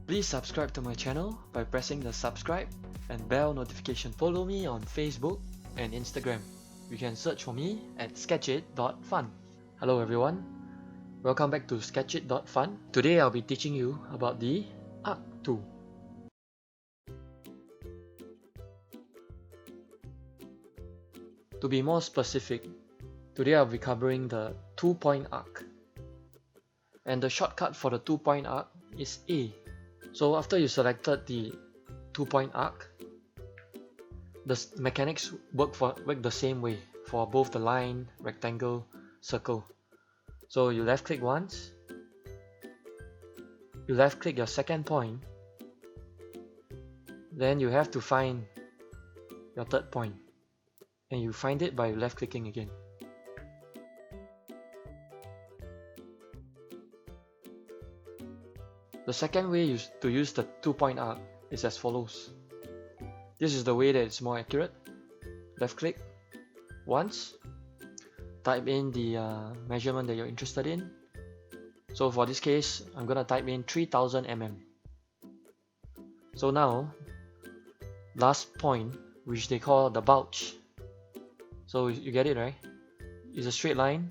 Please subscribe to my channel by pressing the subscribe and bell notification. Follow me on Facebook and Instagram. You can search for me at sketchit.fun. Hello everyone, welcome back to sketchit.fun. Today I'll be teaching you about the arc tool. To be more specific, today I'll be covering the 2-point arc. And the shortcut for the 2-point arc is A. So after you selected the 2-point arc, the mechanics work the same way for both the line, rectangle, circle. So you left click once, you left click your second point, then you have to find your third point, and you find it by left clicking again. The second way to use the 2-point arc is as follows. This is the way that it's more accurate. Left click once, type in the measurement that you're interested in. So for this case, I'm gonna type in 3000 mm. So now, last point, which they call the bulge. So you get it, right? It's a straight line.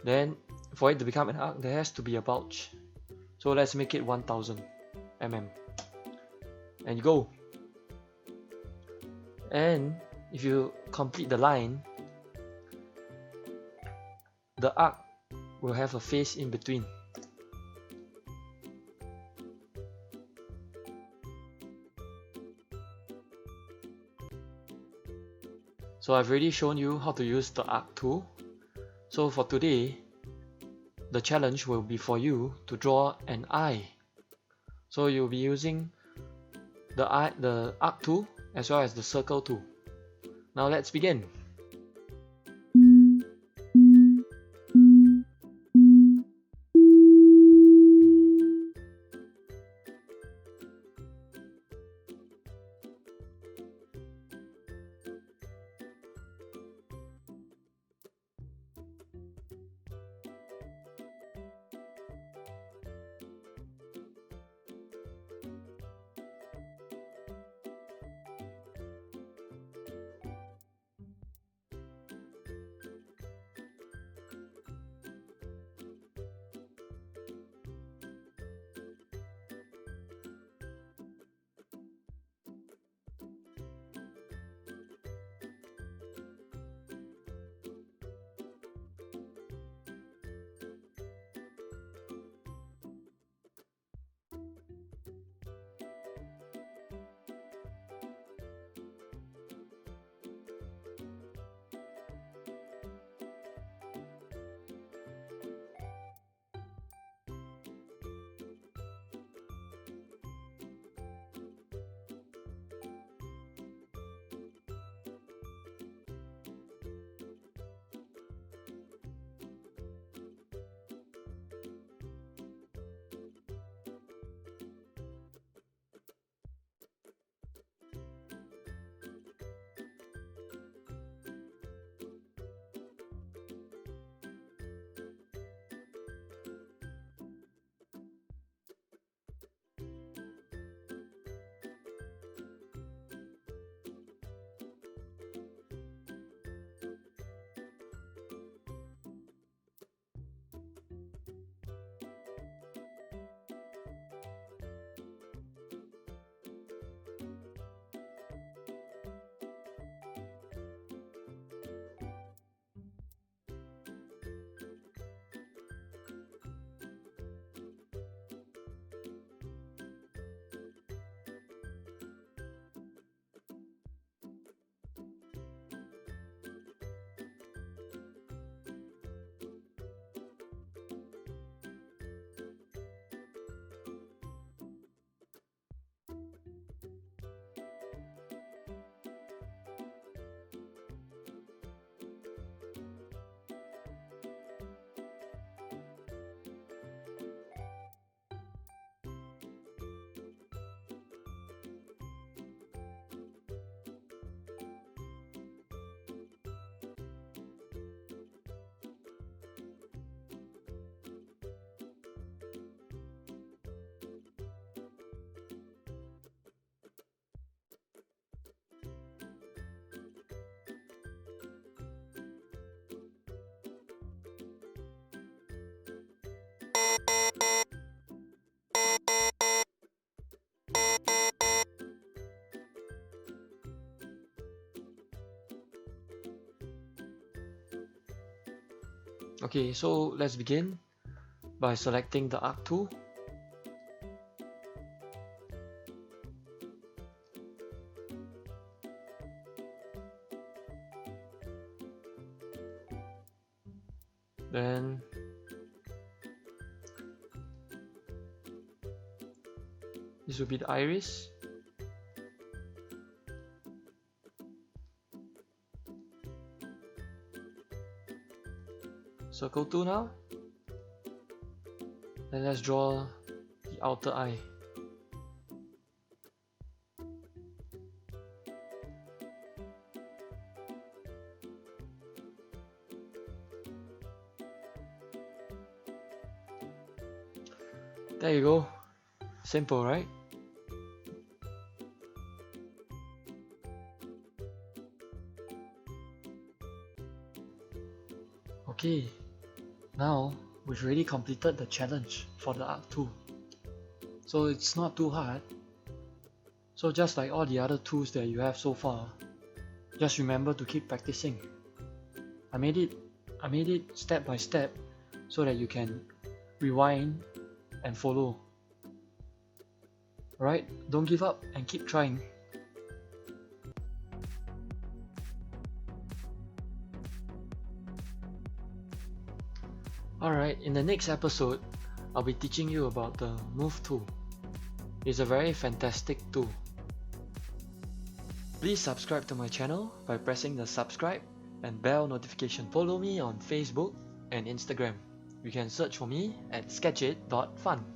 Then for it to become an arc, there has to be a bulge. So let's make it 1000 mm. And you go. And if you complete the line, the arc will have a face in between. So I've already shown you how to use the arc tool. So for today, the challenge will be for you to draw an eye. So you'll be using the arc tool as well as the circle tool. Now let's begin. Okay, so let's begin by selecting the arc tool. Then this will be the iris. Circle 2 now. Then let's draw the outer eye. There you go. Simple, right? Okay, now we've already completed the challenge for the arc tool. So it's not too hard. So just like all the other tools that you have so far, just remember to keep practicing. I made it step by step so that you can rewind and follow. Alright, don't give up and keep trying. Alright, in the next episode, I'll be teaching you about the Move tool. It's a very fantastic tool. Please subscribe to my channel by pressing the subscribe and bell notification. Follow me on Facebook and Instagram. You can search for me at sketchit.fun.